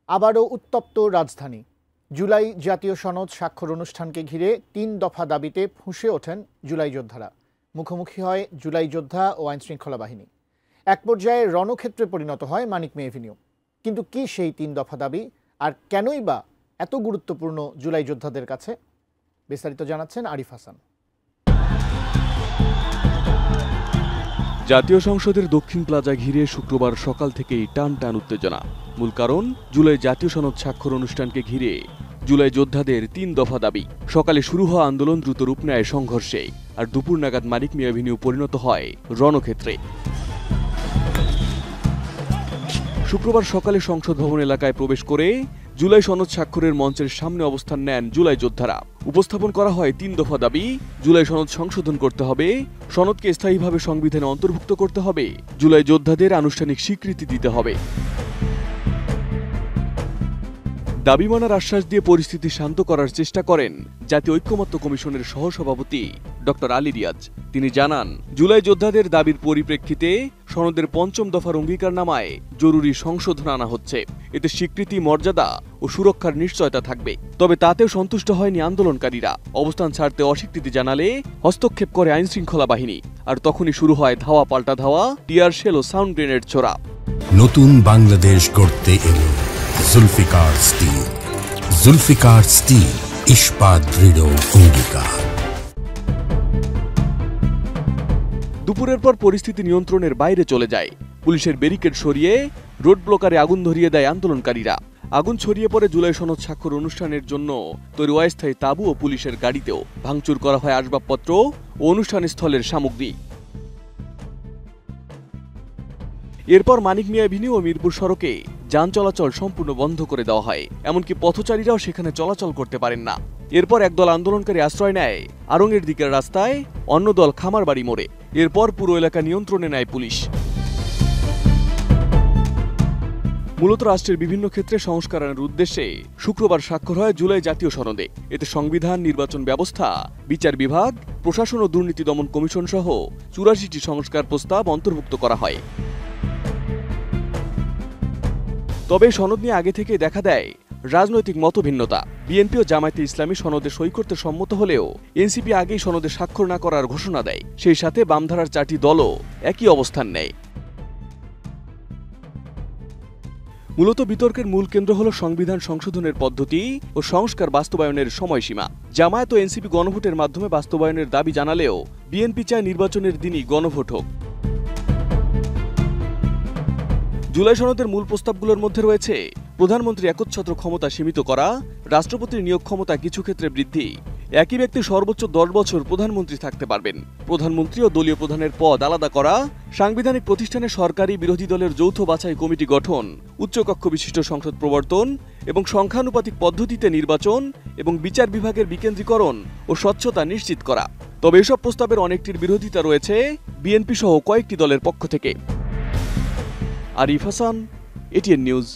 আবারও উত্তপ্ত রাজধানী। জুলাই জাতীয় সনদ স্বাক্ষর অনুষ্ঠানকে ঘিরে ৩ দফা দাবিতে ফুঁসে ওঠেন জুলাই যোদ্ধারা। মুখোমুখি হয় জুলাই যোদ্ধা ও আইনশৃঙ্খলা বাহিনী। এক পর্যায়ে রণক্ষেত্রে পরিণত হয় মানিক মে এভিনিউ। কিন্তু কি সেই ৩ দফা দাবি, আর কেনই বা এত গুরুত্বপূর্ণ জুলাই যোদ্ধাদের কাছে? বিস্তারিত জানাচ্ছেন আরিফ হাসান। জাতীয় সংসদের দক্ষিণ প্লাজা ঘিরে শুক্রবার সকাল থেকেই টান টান উত্তেজনা। মূল কারণ জুলাই জাতীয় সনদ স্বাক্ষর অনুষ্ঠানকে ঘিরে জুলাই যোদ্ধাদের ৩ দফা দাবি। সকালে শুরু হওয়া আন্দোলন দ্রুত রূপ নেয় সংঘর্ষে, আর দুপুর নাগাদ মানিক মে এভিনিউ পরিণত হয় রণক্ষেত্রে। শুক্রবার সকালে সংসদ ভবন এলাকায় প্রবেশ করে জুলাই সনদ স্বাক্ষরের মঞ্চের সামনে অবস্থান নেন জুলাই যোদ্ধারা। উপস্থাপন করা হয় ৩ দফা দাবি। জুলাই সনদ সংশোধন করতে হবে, সনদকে স্থায়ীভাবে সংবিধানে অন্তর্ভুক্ত করতে হবে, জুলাই যোদ্ধাদের আনুষ্ঠানিক স্বীকৃতি দিতে হবে। দাবি মানার আশ্বাস দিয়ে পরিস্থিতি শান্ত করার চেষ্টা করেন জাতীয় ঐক্যমত্য কমিশনের সহসভাপতি ডক্টর আলী রিয়াজ। তিনি জানান, জুলাই যোদ্ধাদের দাবির পরিপ্রেক্ষিতে সনদের ৫ম দফার অঙ্গীকারনামায় জরুরি সংশোধন আনা হচ্ছে। এতে স্বীকৃতি, মর্যাদা ও সুরক্ষার নিশ্চয়তা থাকবে। তবে তাতেও সন্তুষ্ট হয়নি আন্দোলনকারীরা। অবস্থান ছাড়তে অস্বীকৃতি জানালে হস্তক্ষেপ করে আইনশৃঙ্খলা বাহিনী, আর তখনই শুরু হয় ধাওয়া পাল্টা ধাওয়া, টিয়ার শেল ও সাউন্ড গ্রেনেড ছোড়া। নতুন বাংলাদেশ গড়তে এলো জুলফিকার স্টিল। জুলফিকার স্টিল, ইস্পাত দৃঢ় অঙ্গীকার। দুপুরের পর পরিস্থিতি নিয়ন্ত্রণের বাইরে চলে যায়। পুলিশের ব্যারিকেড সরিয়ে রোড ব্লকারে আগুন ধরিয়ে দেয় আন্দোলনকারীরা। আগুন ছড়িয়ে পড়ে জুলাই সনদ স্বাক্ষর অনুষ্ঠানের জন্য তৈরি অস্থায়ী তাঁবু ও পুলিশের গাড়িতেও। ভাঙচুর করা হয় আসবাবপত্র ও অনুষ্ঠান স্থলের সামগ্রী। এরপর মানিক মে এভিনিউ ও মিরপুর সড়কে যান চলাচল সম্পূর্ণ বন্ধ করে দেওয়া হয়। এমনকি পথচারীরাও সেখানে চলাচল করতে পারেন না। এরপর একদল আন্দোলনকারী আশ্রয় নেয় আড়ংয়ের দিকের রাস্তায়, অন্য দল খামারবাড়ি মোড়ে। এরপর পুরো এলাকা নিয়ন্ত্রণে নেয় পুলিশ। মূলত রাষ্ট্রের বিভিন্ন ক্ষেত্রে সংস্কারের উদ্দেশ্যে শুক্রবার স্বাক্ষর হয় জুলাই জাতীয় সনদে। এতে সংবিধান, নির্বাচন ব্যবস্থা, বিচার বিভাগ, প্রশাসন ও দুর্নীতি দমন কমিশন সহ ৮৪টি সংস্কার প্রস্তাব অন্তর্ভুক্ত করা হয়। তবে সনদ নিয়ে আগে থেকে দেখা দেয় রাজনৈতিক মতভিন্নতা। বিএনপি ও জামায়াতে ইসলামী সনদে সই করতে সম্মত হলেও এনসিপি আগেই সনদে স্বাক্ষর না করার ঘোষণা দেয়। সেই সাথে বামধারার 4টি দলও একই অবস্থান নেয়। মূলত বিতর্কের মূল কেন্দ্র হল সংবিধান সংশোধনের পদ্ধতি ও সংস্কার বাস্তবায়নের সময়সীমা। জামায়াত ও এনসিপি গণভোটের মাধ্যমে বাস্তবায়নের দাবি জানালেও বিএনপি চায় নির্বাচনের দিনই গণভোট হোক। জুলাই সনদের মূল প্রস্তাবগুলোর মধ্যে রয়েছে প্রধানমন্ত্রী একচ্ছত্র ক্ষমতা সীমিত করা, রাষ্ট্রপতির নিয়োগ ক্ষমতা কিছু ক্ষেত্রে বৃদ্ধি, একই ব্যক্তি সর্বোচ্চ 10 বছর প্রধানমন্ত্রী থাকতে পারবেন, প্রধানমন্ত্রী ও দলীয় প্রধানের পদ আলাদা করা, সাংবিধানিক প্রতিষ্ঠানে সরকারি বিরোধী দলের যৌথ বাছাই কমিটি গঠন, উচ্চকক্ষ বিশিষ্ট সংসদ প্রবর্তন এবং সংখ্যানুপাতিক পদ্ধতিতে নির্বাচন এবং বিচার বিভাগের বিকেন্দ্রীকরণ ও স্বচ্ছতা নিশ্চিত করা। তবে এসব প্রস্তাবের অনেকটির বিরোধিতা রয়েছে বিএনপি সহ কয়েকটি দলের পক্ষ থেকে। Arif Hasan, ATN news.